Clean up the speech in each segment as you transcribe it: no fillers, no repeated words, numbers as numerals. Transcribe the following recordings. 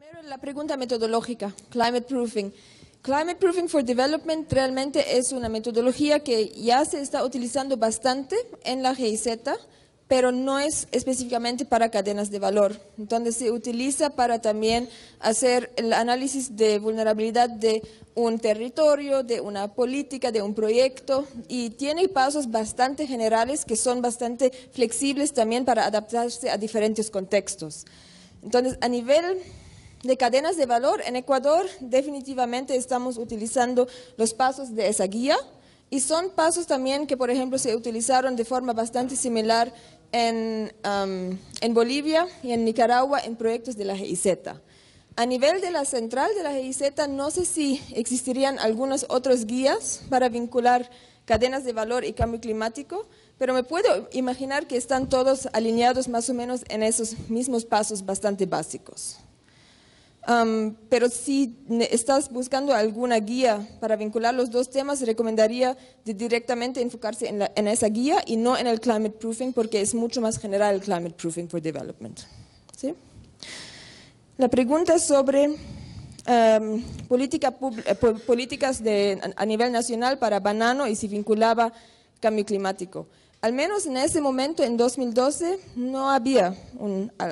Primero, la pregunta metodológica, climate proofing. Climate proofing for development realmente es una metodología que ya se está utilizando bastante en la GIZ, pero no es específicamente para cadenas de valor. Entonces se utiliza para también hacer el análisis de vulnerabilidad de un territorio, de una política, de un proyecto, y tiene pasos bastante generales que son bastante flexibles también para adaptarse a diferentes contextos. Entonces, a nivel de cadenas de valor, en Ecuador definitivamente estamos utilizando los pasos de esa guía, y son pasos también que, por ejemplo, se utilizaron de forma bastante similar en Bolivia y en Nicaragua en proyectos de la GIZ. A nivel de la central de la GIZ, no sé si existirían algunos otros guías para vincular cadenas de valor y cambio climático, pero me puedo imaginar que están todos alineados más o menos en esos mismos pasos bastante básicos. Pero si estás buscando alguna guía para vincular los dos temas, recomendaría directamente enfocarse en esa guía y no en el climate proofing, porque es mucho más general el climate proofing for development. ¿Sí? La pregunta sobre políticas a nivel nacional para banano y si vinculaba cambio climático. Al menos en ese momento, en 2012, no había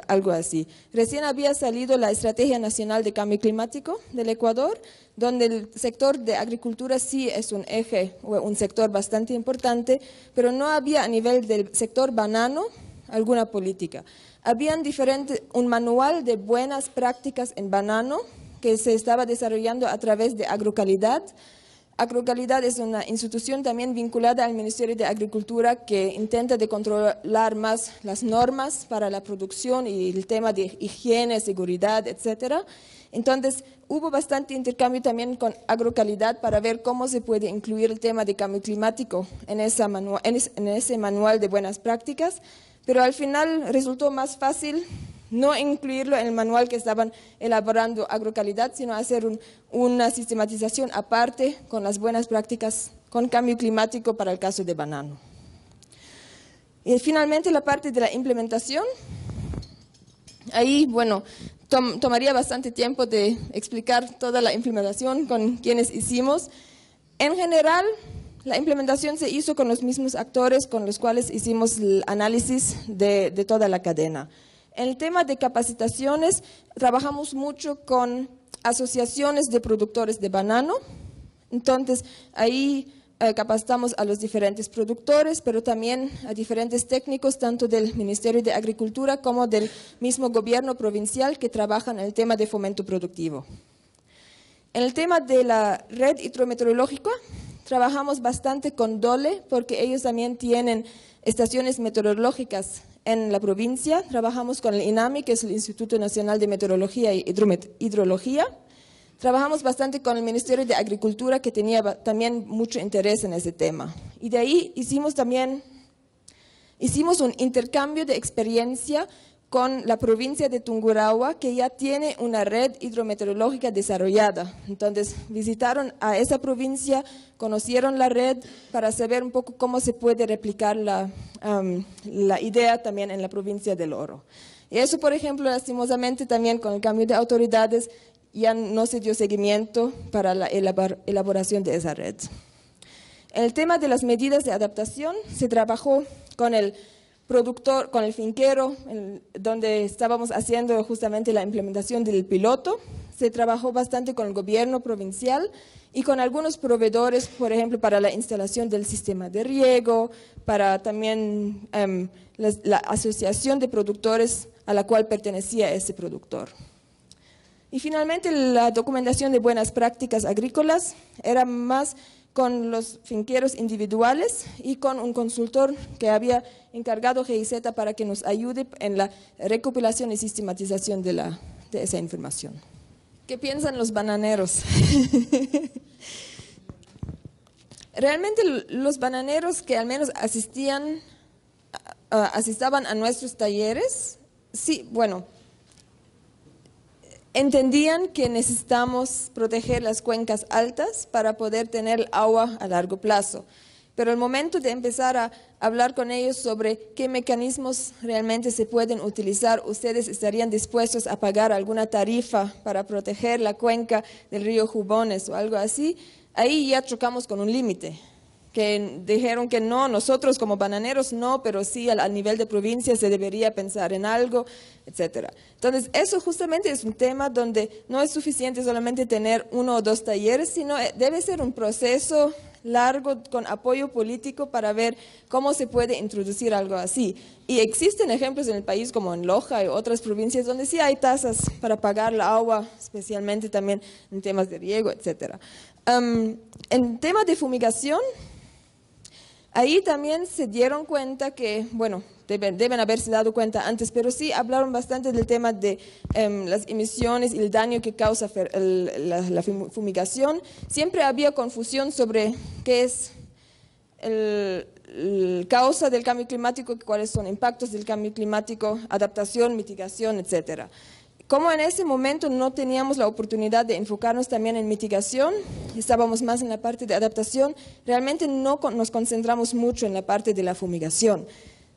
algo así. Recién había salido la Estrategia Nacional de Cambio Climático del Ecuador, donde el sector de agricultura sí es un eje o un sector bastante importante, pero no había a nivel del sector banano alguna política. Habían un manual de buenas prácticas en banano que se estaba desarrollando a través de Agrocalidad. Agrocalidad es una institución también vinculada al Ministerio de Agricultura que intenta de controlar más las normas para la producción y el tema de higiene, seguridad, etcétera. Entonces, hubo bastante intercambio también con Agrocalidad para ver cómo se puede incluir el tema de cambio climático en ese manual de buenas prácticas, pero al final resultó más fácil no incluirlo en el manual que estaban elaborando Agrocalidad, sino hacer una sistematización aparte con las buenas prácticas con cambio climático para el caso de banano. Y finalmente la parte de la implementación. Ahí, bueno, tomaría bastante tiempo de explicar toda la implementación con quienes hicimos. En general, la implementación se hizo con los mismos actores con los cuales hicimos el análisis de toda la cadena. En el tema de capacitaciones, trabajamos mucho con asociaciones de productores de banano. Entonces, ahí capacitamos a los diferentes productores, pero también a diferentes técnicos, tanto del Ministerio de Agricultura como del mismo gobierno provincial que trabajan en el tema de fomento productivo. En el tema de la red hidrometeorológica, trabajamos bastante con DOLE, porque ellos también tienen estaciones meteorológicas en la provincia. Trabajamos con el INAMI, que es el Instituto Nacional de Meteorología y Hidrología. Trabajamos bastante con el Ministerio de Agricultura, que tenía también mucho interés en ese tema. Y de ahí hicimos un intercambio de experiencia con la provincia de Tungurahua, que ya tiene una red hidrometeorológica desarrollada. Entonces, visitaron a esa provincia, conocieron la red para saber un poco cómo se puede replicar la idea también en la provincia del Oro. Y eso, por ejemplo, lastimosamente también con el cambio de autoridades ya no se dio seguimiento para la elaboración de esa red. En el tema de las medidas de adaptación, se trabajó con el productor, con el finquero, donde estábamos haciendo justamente la implementación del piloto. Se trabajó bastante con el gobierno provincial y con algunos proveedores, por ejemplo, para la instalación del sistema de riego, para también la asociación de productores a la cual pertenecía ese productor. Y finalmente, la documentación de buenas prácticas agrícolas era más con los finqueros individuales y con un consultor que había encargado GIZ para que nos ayude en la recopilación y sistematización de esa información. ¿Qué piensan los bananeros? Realmente los bananeros que al menos asistaban a nuestros talleres, sí, bueno, entendían que necesitamos proteger las cuencas altas para poder tener agua a largo plazo. Pero el momento de empezar a hablar con ellos sobre qué mecanismos realmente se pueden utilizar, ustedes estarían dispuestos a pagar alguna tarifa para proteger la cuenca del río Jubones o algo así, ahí ya chocamos con un límite. Que dijeron que no, nosotros como bananeros no, pero sí a nivel de provincia se debería pensar en algo, etcétera. Entonces, eso justamente es un tema donde no es suficiente solamente tener 1 o 2 talleres, sino debe ser un proceso largo con apoyo político para ver cómo se puede introducir algo así. Y existen ejemplos en el país como en Loja y otras provincias donde sí hay tasas para pagar la agua, especialmente también en temas de riego, etcétera. En tema de fumigación, ahí también se dieron cuenta que, bueno, deben haberse dado cuenta antes, pero sí hablaron bastante del tema de las emisiones y el daño que causa la fumigación. Siempre había confusión sobre qué es el causa del cambio climático, cuáles son impactos del cambio climático, adaptación, mitigación, etcétera. Como en ese momento no teníamos la oportunidad de enfocarnos también en mitigación, estábamos más en la parte de adaptación, realmente no nos concentramos mucho en la parte de la fumigación,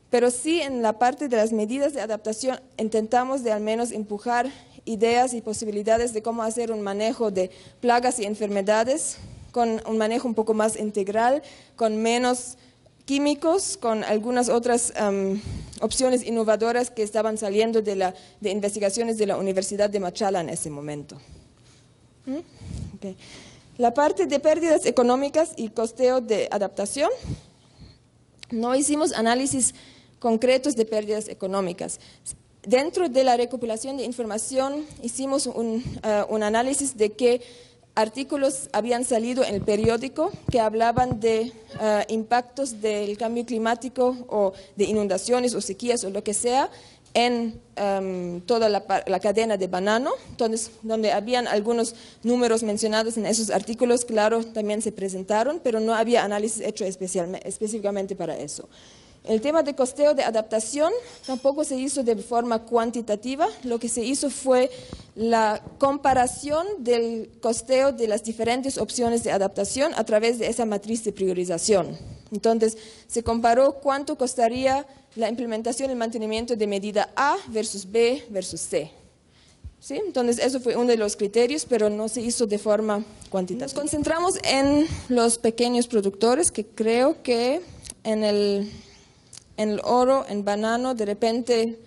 pero sí en la parte de las medidas de adaptación intentamos de al menos empujar ideas y posibilidades de cómo hacer un manejo de plagas y enfermedades, con un manejo un poco más integral, con menos químicos, con algunas otras opciones innovadoras que estaban saliendo de investigaciones de la Universidad de Machala en ese momento. Okay. La parte de pérdidas económicas y costeo de adaptación, no hicimos análisis concretos de pérdidas económicas. Dentro de la recopilación de información hicimos un análisis de qué artículos habían salido en el periódico que hablaban de impactos del cambio climático o de inundaciones o sequías o lo que sea en toda la cadena de banano, entonces, donde habían algunos números mencionados en esos artículos, claro, también se presentaron, pero no había análisis hecho específicamente para eso. El tema de costeo de adaptación tampoco se hizo de forma cuantitativa, lo que se hizo fue la comparación del costeo de las diferentes opciones de adaptación a través de esa matriz de priorización. Entonces, se comparó cuánto costaría la implementación y mantenimiento de medida A versus B versus C. ¿Sí? Entonces, eso fue uno de los criterios, pero no se hizo de forma cuantitativa. Nos concentramos en los pequeños productores, que creo que en el oro, en banano, de repente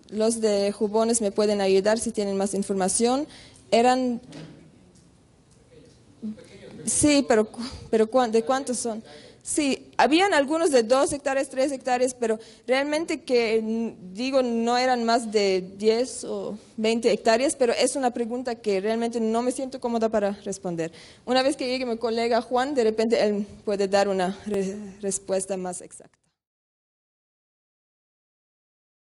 los de Jubones me pueden ayudar si tienen más información. Eran... Sí, pero ¿de cuántos son? Sí, habían algunos de 2 hectáreas, 3 hectáreas, pero realmente que digo no eran más de 10 o 20 hectáreas, pero es una pregunta que realmente no me siento cómoda para responder. Una vez que llegue mi colega Juan, de repente él puede dar una respuesta más exacta.